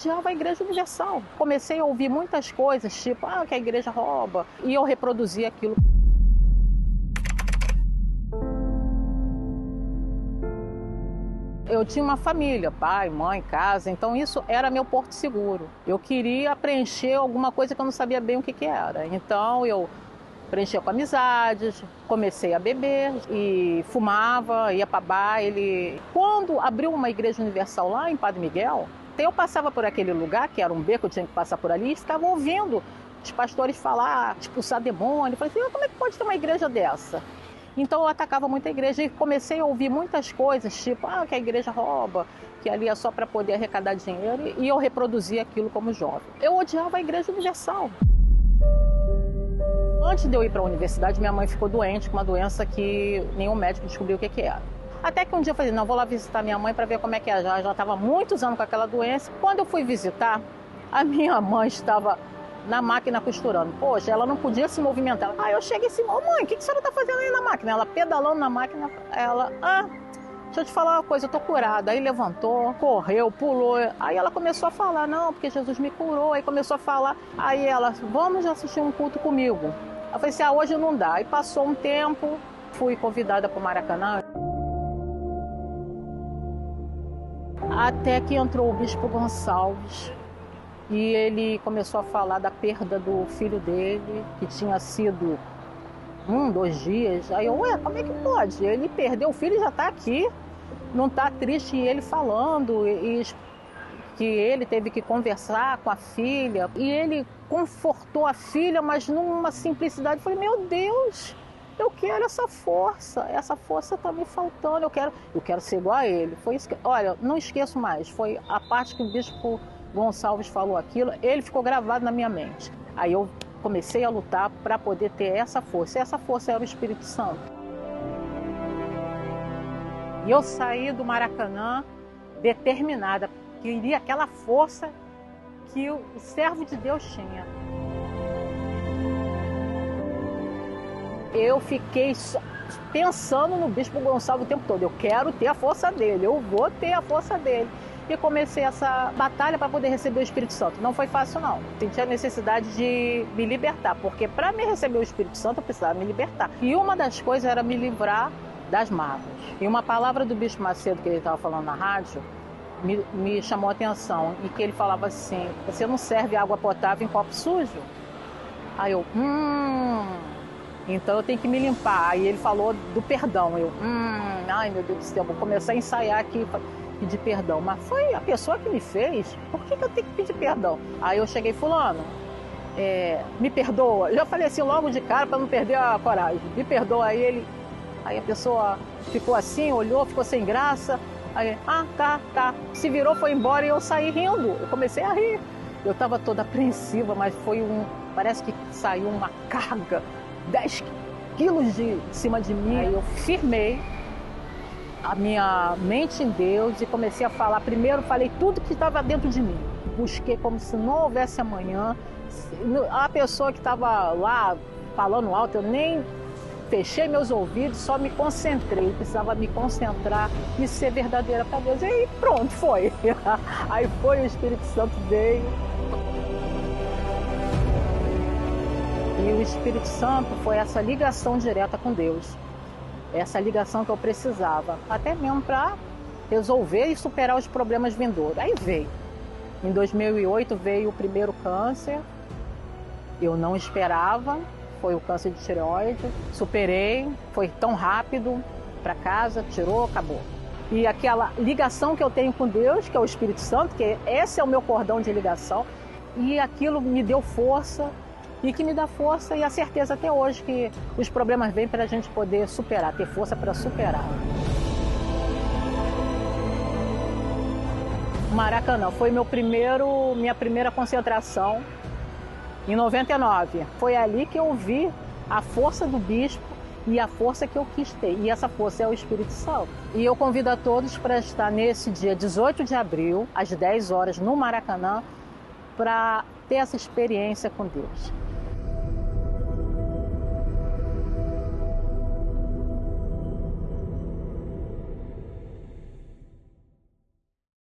odiava a Igreja Universal. Comecei a ouvir muitas coisas, tipo, que a igreja rouba, e eu reproduzia aquilo. Eu tinha uma família, pai, mãe, casa, então isso era meu porto seguro. Eu queria preencher alguma coisa que eu não sabia bem o que era. Então eu preenchia com amizades, comecei a beber e fumava, ia para baile. Quando abriu uma igreja universal lá em Padre Miguel, eu passava por aquele lugar, que era um beco, eu tinha que passar por ali, e ficava ouvindo os pastores falar, expulsar demônio. Eu falei assim, como é que pode ter uma igreja dessa? Então eu atacava muito a igreja e comecei a ouvir muitas coisas, tipo, que a igreja rouba, que ali é só para poder arrecadar dinheiro, e eu reproduzia aquilo como jovem. Eu odiava a Igreja Universal. Antes de eu ir para a universidade, minha mãe ficou doente com uma doença que nenhum médico descobriu o que era. Até que um dia eu falei, não, vou lá visitar minha mãe para ver como é que é. Já estava há muitos anos com aquela doença. Quando eu fui visitar, a minha mãe estava na máquina costurando. Poxa, ela não podia se movimentar. Aí eu cheguei assim, mãe, o que a senhora está fazendo aí na máquina? Ela pedalando na máquina, ela, deixa eu te falar uma coisa, eu tô curada. Aí levantou, correu, pulou. Aí ela começou a falar, não, porque Jesus me curou. Aí começou a falar. Aí ela, vamos assistir um culto comigo. Eu falei assim, hoje não dá. Aí passou um tempo, fui convidada para o Maracanã. Até que entrou o Bispo Gonçalves. E ele começou a falar da perda do filho dele, que tinha sido 2 dias. Aí eu, como é que pode? Ele perdeu o filho e já está aqui, não está triste. E ele falando que ele teve que conversar com a filha. E ele confortou a filha, mas numa simplicidade. Eu falei, meu Deus, eu quero essa força está me faltando, eu quero ser igual a ele. Foi isso que, olha, não esqueço mais, foi a parte que o Bispo Gonçalves falou aquilo, ele ficou gravado na minha mente. Aí eu comecei a lutar para poder ter essa força. Essa força era o Espírito Santo. E eu saí do Maracanã determinada, queria aquela força que o servo de Deus tinha. Eu fiquei pensando no Bispo Gonçalves o tempo todo. Eu quero ter a força dele, eu vou ter a força dele. E comecei essa batalha para poder receber o Espírito Santo. Não foi fácil, não. Senti a necessidade de me libertar, porque para me receber o Espírito Santo eu precisava me libertar. E uma das coisas era me livrar das mágoas. E uma palavra do Bispo Macedo, que ele estava falando na rádio, me chamou a atenção. E que ele falava assim, você não serve água potável em copo sujo? Aí eu, então eu tenho que me limpar. Aí ele falou do perdão. Eu, ai meu Deus do céu, vou começar a ensaiar aqui, pedir perdão. Mas foi a pessoa que me fez, por que eu tenho que pedir perdão? Aí eu cheguei, fulano, me perdoa. Eu já falei assim logo de cara para não perder a coragem. Me perdoa. Aí a pessoa ficou assim, olhou, ficou sem graça. Aí, tá. Se virou, foi embora e eu saí rindo. Eu comecei a rir. Eu estava toda apreensiva, mas parece que saiu uma carga, 10 quilos de cima de mim. Aí eu firmei a minha mente em Deus e comecei a falar. Primeiro falei tudo que estava dentro de mim. Busquei como se não houvesse amanhã. A pessoa que estava lá falando alto, eu nem fechei meus ouvidos, só me concentrei. Precisava me concentrar e ser verdadeira para Deus. E aí pronto, foi. Aí foi, o Espírito Santo veio. E o Espírito Santo foi essa ligação direta com Deus. Essa ligação que eu precisava, até mesmo para resolver e superar os problemas vindouros. Aí veio. Em 2008 veio o primeiro câncer, eu não esperava, foi o câncer de tireoide. Superei, foi tão rápido, para casa, tirou, acabou. E aquela ligação que eu tenho com Deus, que é o Espírito Santo, que esse é o meu cordão de ligação, e aquilo me deu força, e que me dá força e a certeza até hoje que os problemas vêm para a gente poder superar, ter força para superar. Maracanã foi minha primeira concentração em 99. Foi ali que eu vi a força do bispo e a força que eu quis ter. E essa força é o Espírito Santo. E eu convido a todos para estar nesse dia 18 de abril, às 10 horas, no Maracanã, para ter essa experiência com Deus.